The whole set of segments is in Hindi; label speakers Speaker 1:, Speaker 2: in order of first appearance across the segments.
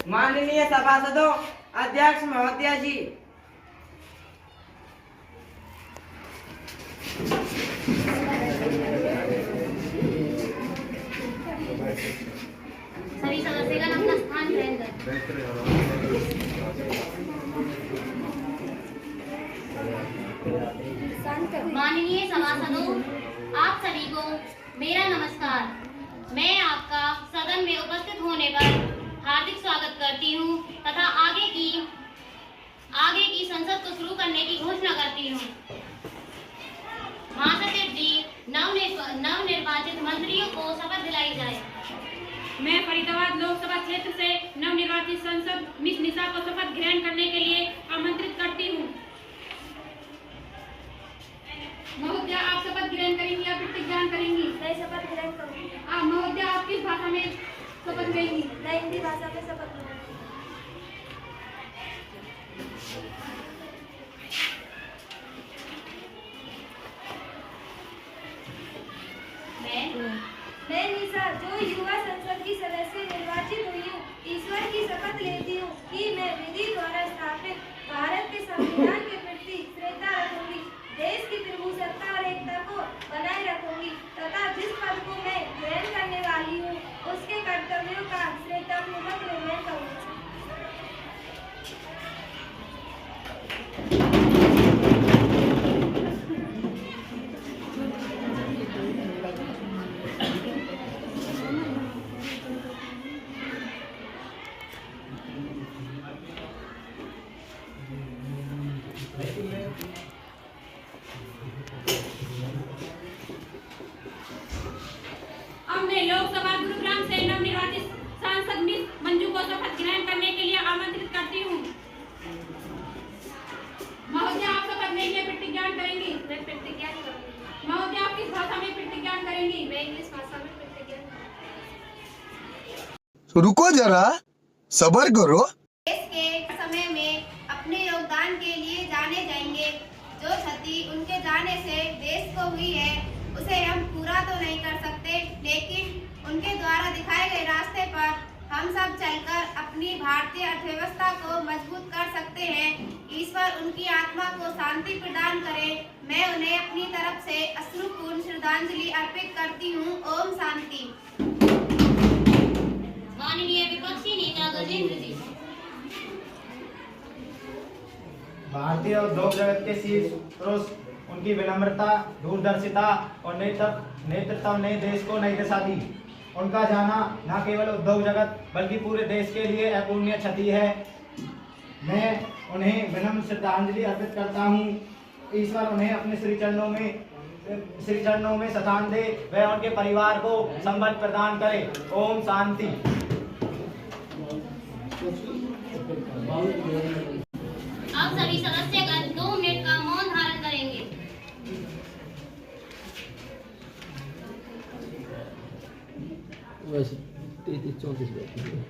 Speaker 1: माननीय सभासदों, अध्यक्ष महोदया जी,
Speaker 2: सभी सदस्यगण अपना स्थान ग्रहण करें। माननीय सभासदों, आप सभी को मेरा नमस्कार। मैं आपका सदन में उपस्थित होने पर हार्दिक स्वागत करती हूँ तथा आगे की संसद को शुरू करने की घोषणा करती हूँ। महासचिव जी, नवनिर्वाचित मंत्रियों को शपथ दिलाई जाए।
Speaker 3: मैं फरीदाबाद लोकसभा क्षेत्र से नवनिर्वाचित सांसद मिस निशा को शपथ ग्रहण करने के लिए आमंत्रित करती हूँ। महोदया, आप शपथ ग्रहण करेंगी या प्रतिज्ञा करेंगी?
Speaker 4: मैं शपथ ग्रहण करूंगी।
Speaker 3: महोदया, आप किस भाषा में शपथ लेंगी?
Speaker 4: मैं हिंदी भाषा में शपथ लूंगी। मैं निशा, जो युवा संसद की सदस्य निर्वाचित हुई हूँ, ईश्वर की शपथ लेती हूँ कि मैं विधि द्वारा स्थापित भारत के संविधान के प्रति श्रद्धा रखूंगी, देश की प्रभुसत्ता और एकता को बनाए रखूंगी तथा जिस पद को मैं ग्रहण करने वाली हूँ उसके कर्तव्यों का श्रद्धापूर्वक निर्वहन करूंगी।
Speaker 3: लोकसभा गुरुग्राम से नवनिर्वाचित सांसद मिस मंजू को शपथ ग्रहण करने के लिए आमंत्रित करती हूँ। महोदया, आप शपथ लेंगे, प्रतिज्ञा करेंगी?
Speaker 4: मैं प्रतिज्ञा करूंगी।
Speaker 3: महोदया, आप किस भाषा में प्रतिज्ञा करेंगी?
Speaker 4: मैं इंग्लिश भाषा में प्रतिज्ञा
Speaker 5: तो रुको जरा, सब्र करो।
Speaker 2: देश के समय में अपने योगदान के लिए जाने जाएंगे। जो क्षति उनके जाने से देश को हुई है उसे हम पूरा तो नहीं कर सकते, लेकिन उनके द्वारा दिखाए गए रास्ते पर हम सब चलकर अपनी भारतीय अर्थव्यवस्था को मजबूत कर सकते हैं। ईश्वर उनकी आत्मा को शांति प्रदान करे। मैं उन्हें अपनी तरफ से अश्रुपूर्ण श्रद्धांजलि अर्पित करती हूँ। ओम शांति। माननीय विपक्षी नेता गजेंद्र जी।
Speaker 6: भारतीय उद्योग जगत के शीर्ष पुरुष, उनकी विनम्रता, दूरदर्शिता और नेतृत्व ने देश को नई दिशा दी। उनका जाना न केवल उद्योग जगत बल्कि पूरे देश के लिए अपूरणीय क्षति है। मैं उन्हें विनम्र श्रद्धांजलि अर्पित करता हूँ। ईश्वर उन्हें अपने श्री चरणों में स्थान दे, वह उनके परिवार को संबल प्रदान करे। ओम शांति।
Speaker 2: अब सभी सदस्यगण 2 मिनट का मौन धारण करेंगे।
Speaker 7: वैसे 33-34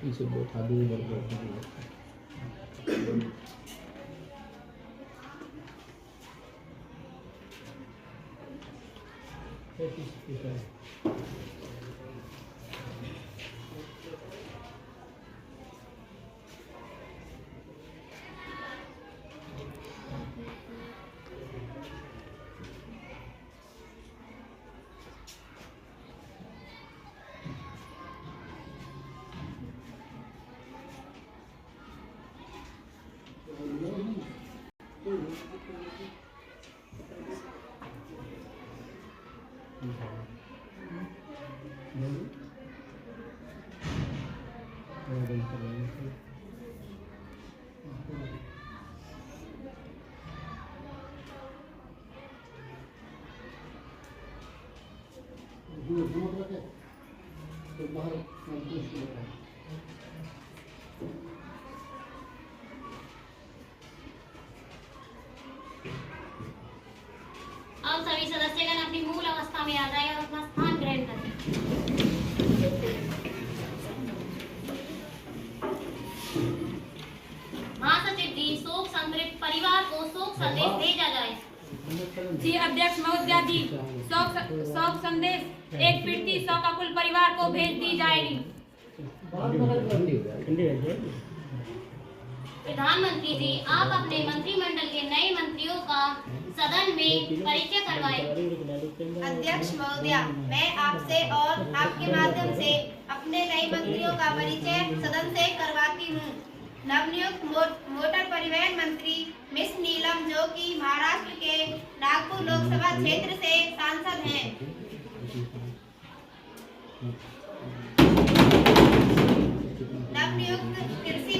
Speaker 7: पीछे बैठा दूर
Speaker 2: अब सभी सदस्यगण अपनी मूल अवस्था में आ जाए और अपना स्थान ग्रहण करें। महासचिव जी, शोक संतृप्त परिवार को शोक संदेश भेजा जाए।
Speaker 3: जी अध्यक्ष महोदया जी, शोक संदेश एक पीड़ित 100 का कुल परिवार को भेज दी जाएगी।
Speaker 8: प्रधानमंत्री जी, आप अपने मंत्रिमंडल के नए मंत्रियों का सदन में परिचय करवाएं।
Speaker 2: अध्यक्ष महोदया, मैं आपसे और आपके माध्यम से अपने नए मंत्रियों का परिचय सदन से करवाती हूँ। नवनियुक्त मोटर परिवहन मंत्री मिस नीलम, जो कि महाराष्ट्र के नागपुर लोकसभा क्षेत्र से सांसद हैं। नवनियुक्त कृषि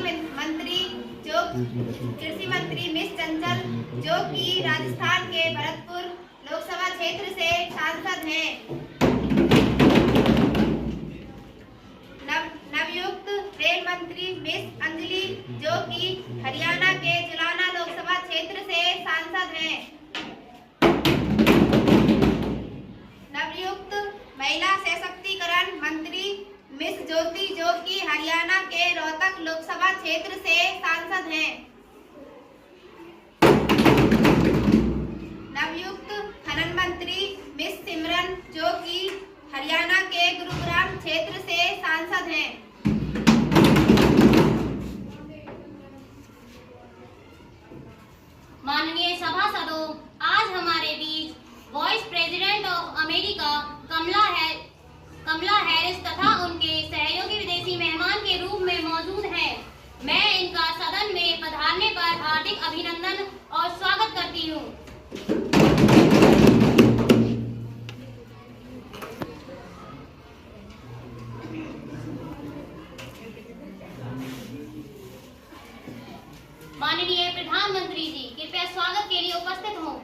Speaker 2: मंत्री मिस चंचल, जो कि राजस्थान के भरतपुर लोकसभा क्षेत्र से सांसद हैं। नवयुक्त रेल मंत्री मिस अंजलि, जो कि हरियाणा के जुलाना लोकसभा क्षेत्र से सांसद हैं। नवयुक्त महिला सशक्तिकरण मंत्री मिस ज्योति, जो कि हरियाणा के रोहतक लोकसभा क्षेत्र से सांसद हैं। नवयुक्त खनन मंत्री मिस सिमरन, जो कि हरियाणा के गुरुग्राम क्षेत्र से सांसद हैं।
Speaker 8: माननीय सभासदों, आज हमारे बीच vice president of America Kamala Harris तथा उनके सहयोगी विदेशी मेहमान के रूप में मौजूद हैं। मैं इनका सदन में पधारने पर हार्दिक अभिनंदन और स्वागत करती हूँ। माननीय प्रधानमंत्री जी, कृपया स्वागत के लिए उपस्थित हों।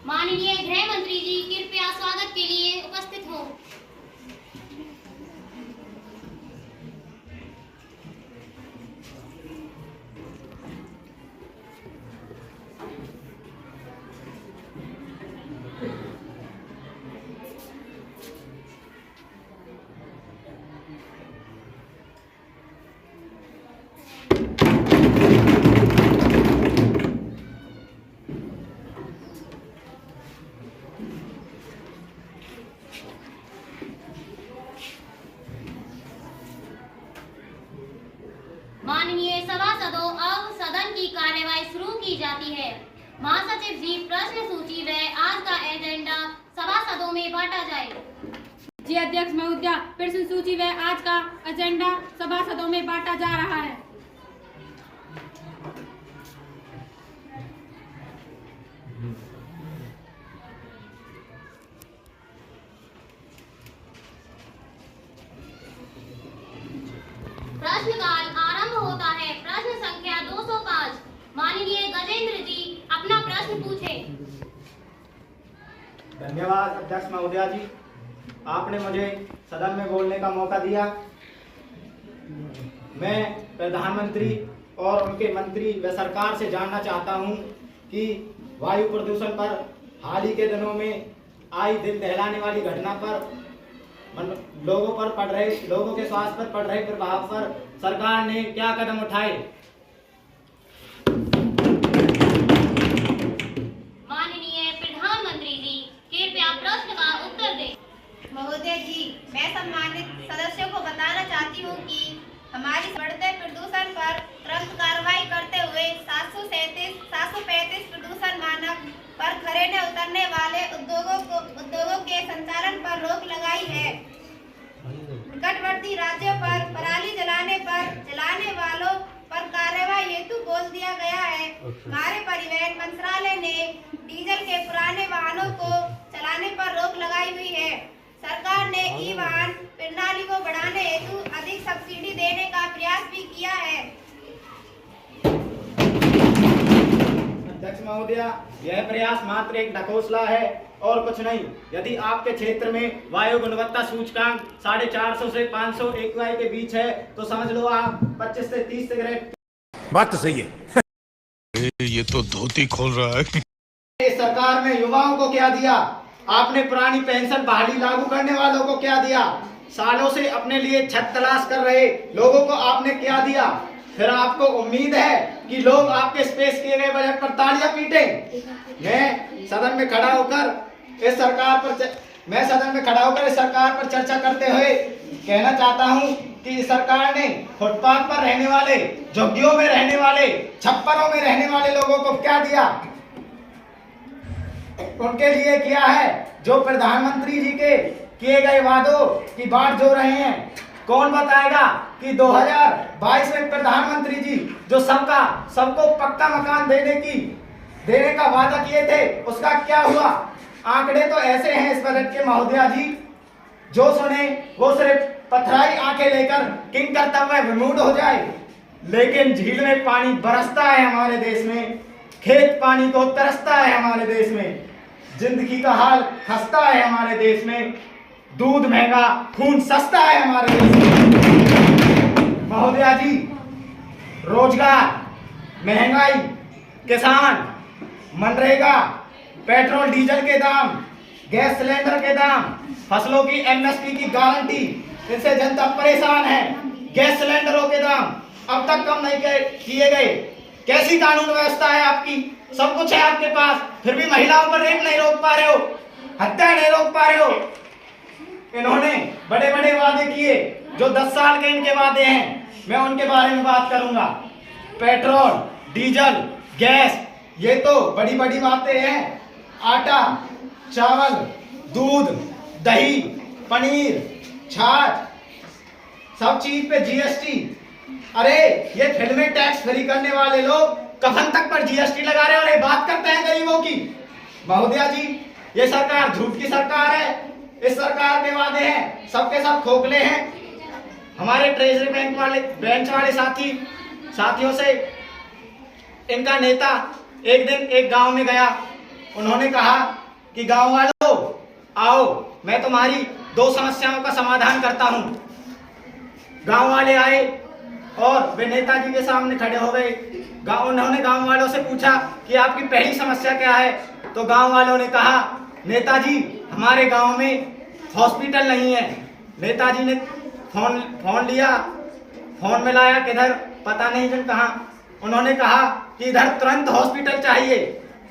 Speaker 8: माननीय गृह मंत्री जी, कृपया स्वागत के लिए उपस्थित हों। माननीय सभासदों, अब सदन की कार्यवाही शुरू की जाती है। महासचिव जी, प्रश्न सूची व आज का एजेंडा सभासदों में बांटा जाए।
Speaker 3: जी अध्यक्ष महोदया, प्रश्न सूची व आज का एजेंडा सभासदों में बांटा जा रहा है।
Speaker 8: प्रश्नकाल आरंभ होता है। प्रश्न संख्या 205। माननीय गजेंद्र जी, अपना प्रश्न पूछें।
Speaker 6: धन्यवाद अध्यक्ष महोदया जी, आपने मुझे सदन में बोलने का मौका दिया। मैं प्रधानमंत्री और उनके मंत्री व सरकार से जानना चाहता हूं कि वायु प्रदूषण पर हाल ही के दिनों में आई दिल दहलाने वाली घटना पर लोगों के स्वास्थ्य पर पड़ रहे प्रभाव पर सरकार ने क्या कदम उठाए।
Speaker 8: माननीय प्रधानमंत्री जी, कृपया प्रश्न का उत्तर दें।
Speaker 2: महोदय जी, मैं सम्मानित सदस्यों को बताना चाहती हूँ कि हमारी बढ़ते प्रदूषण पर तुरंत कार्रवाई करते हुए 735 प्रदूषण मानक पर खरे न उतरने वाले उद्योगों के संचालन पर रोक लगाई है। निकटवर्ती राज्यों पर पराली जलाने वालों पर कार्रवाई हेतु बोल दिया गया है। हमारे परिवहन मंत्रालय ने डीजल के पुराने वाहनों को चलाने पर रोक लगाई हुई है। सरकार ने ई वाहन प्रणाली को बढ़ाने हेतु अधिक सब्सिडी देने का प्रयास भी किया है।
Speaker 6: अध्यक्ष महोदया, यह प्रयास मात्र एक ढकोसला है और कुछ नहीं। यदि आपके क्षेत्र में वायु गुणवत्ता सूचकांक 450 से 500 AQI के बीच है तो समझ लो आप 25 से 30 सिगरेट।
Speaker 9: बात तो सही है।
Speaker 5: ये तो धोती खोल रहा है।
Speaker 6: इस सरकार में युवाओं को क्या दिया? आपने पुरानी पेंशन बहाली लागू करने वालों को क्या दिया? सालों से अपने लिए छत तलाश कर रहे लोगों को आपने क्या दिया? फिर आपको उम्मीद है कि लोग आपके पेश किए गए बजट पर तालियां पीटें? मैं सदन में खड़ा होकर इस सरकार पर चर्चा करते हुए कहना चाहता हूं कि इस सरकार ने फुटपाथ पर रहने वाले, झुग्गियों में रहने वाले, छप्परों में रहने वाले लोगों को क्या दिया? उनके लिए किया है जो प्रधानमंत्री जी के किए गए वादों की बाट जो रहे हैं। कौन बताएगा कि 2022 में प्रधानमंत्री जी जो सबको पक्का मकान देने का वादा किए थे उसका क्या हुआ? आंकड़े तो ऐसे हैं इस बजट के महोदया जी, जो सुने वो सिर्फ पथराई आंखें लेकर किंग कर्तव्य विमूढ़ हो जाए। लेकिन झील में पानी बरसता है हमारे देश में, खेत पानी को तरसता है हमारे देश में, जिंदगी का हाल खस्ता है हमारे देश में, दूध महंगा खून सस्ता है हमारे देश में। महोदया जी, रोजगार, महंगाई, किसान, मनरेगा, पेट्रोल डीजल के दाम, गैस सिलेंडर के दाम, फसलों की MSP की गारंटी, इससे जनता परेशान है। गैस सिलेंडरों के दाम अब तक कम नहीं किए गए। कैसी कानून व्यवस्था है आपकी? सब कुछ है आपके पास, फिर भी महिलाओं पर रेप नहीं रोक पा रहे हो, हत्या नहीं रोक पा रहे हो। इन्होंने बड़े बड़े वादे किए जो 10 साल के इनके वादे हैं, मैं उनके बारे में बात करूंगा। पेट्रोल, डीजल, गैस, ये तो बड़ी बड़ी बातें हैं। आटा, चावल, दूध, दही, पनीर, छाछ, सब चीज पे GST। अरे ये फिल्में टैक्स फ्री करने वाले लोग कफन तक पर GST लगा रहे हैं और ये बात करते हैं गरीबों की। महोदया जी, ये सरकार झूठ की सरकार है। इस सरकार के वादे हैं सबके सब खोखले हैं। हमारे ट्रेजरी बेंच वाले साथियों से इनका नेता एक दिन एक गांव में गया। उन्होंने कहा कि गांव वालों आओ, मैं तुम्हारी 2 समस्याओं का समाधान करता हूं। गांव वाले आए और वे नेताजी के सामने खड़े हो गए। उन्होंने गांव वालों से पूछा कि आपकी पहली समस्या क्या है? तो गांव वालों ने कहा, नेताजी हमारे गांव में हॉस्पिटल नहीं है। नेताजी ने फोन लिया, फोन में लाया किधर पता नहीं जन कहां। उन्होंने कहा कि इधर तुरंत हॉस्पिटल चाहिए।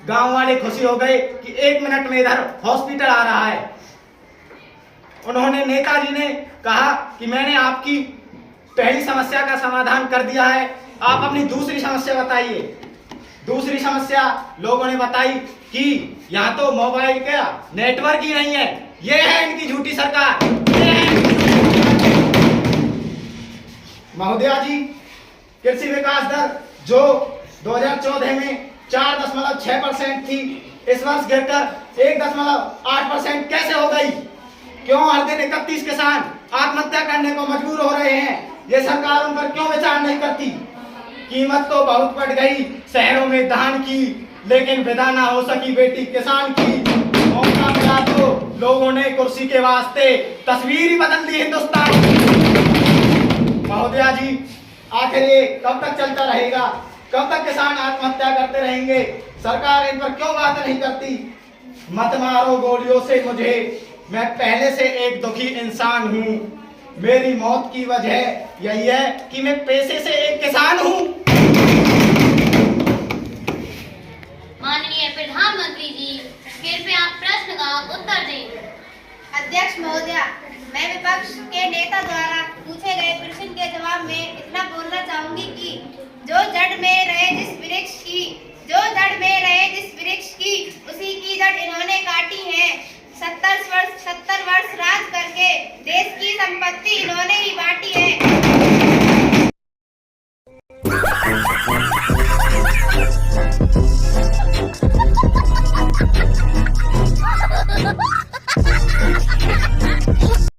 Speaker 6: गांव वाले खुशी हो गए कि 1 मिनट में इधर हॉस्पिटल आ रहा है। उन्होंने नेताजी ने कहा कि मैंने आपकी पहली समस्या का समाधान कर दिया है, आप अपनी दूसरी समस्या बताइए। दूसरी समस्या लोगों ने बताई कि यहाँ तो मोबाइल का नेटवर्क ही नहीं है। ये है इनकी झूठी सरकार। महोदया जी, कृषि विकास दर जो 2014 में 4.6% थी, इस वर्ष गिरकर 1.8% कैसे हो गई? क्यों हर दिन 31 किसान आत्महत्या करने को मजबूर हो रहे हैं? ये सरकार उन पर क्यों विचार नहीं करती? कीमत तो बहुत बढ़ गई शहरों में धान की, लेकिन विदा ना हो सकी बेटी किसान की। मौका मिला तो लोगों ने कुर्सी के वास्ते तस्वीर ही बदल दी हिंदुस्तान। महोदया जी, आखिर ये कब तक चलता रहेगा? कब तक किसान आत्महत्या करते रहेंगे? सरकार इन पर क्यों बात नहीं करती? मत मारो गोलियों से मुझे, मैं पहले से एक दुखी इंसान हूँ। मेरी मौत की वजह यही है कि मैं पेशे से एक किसान हूँ।
Speaker 8: माननीय प्रधानमंत्री जी, कृपया प्रश्न का उत्तर दें।
Speaker 2: अध्यक्ष महोदया, मैं विपक्ष के नेता द्वारा पूछे गए प्रश्न के जवाब में इतना बोलना चाहूंगी कि जो जड़ में रहे जिस वृक्ष की उसी की जड़ इन्होंने काटी है। 70 वर्ष राज करके देश की संपत्ति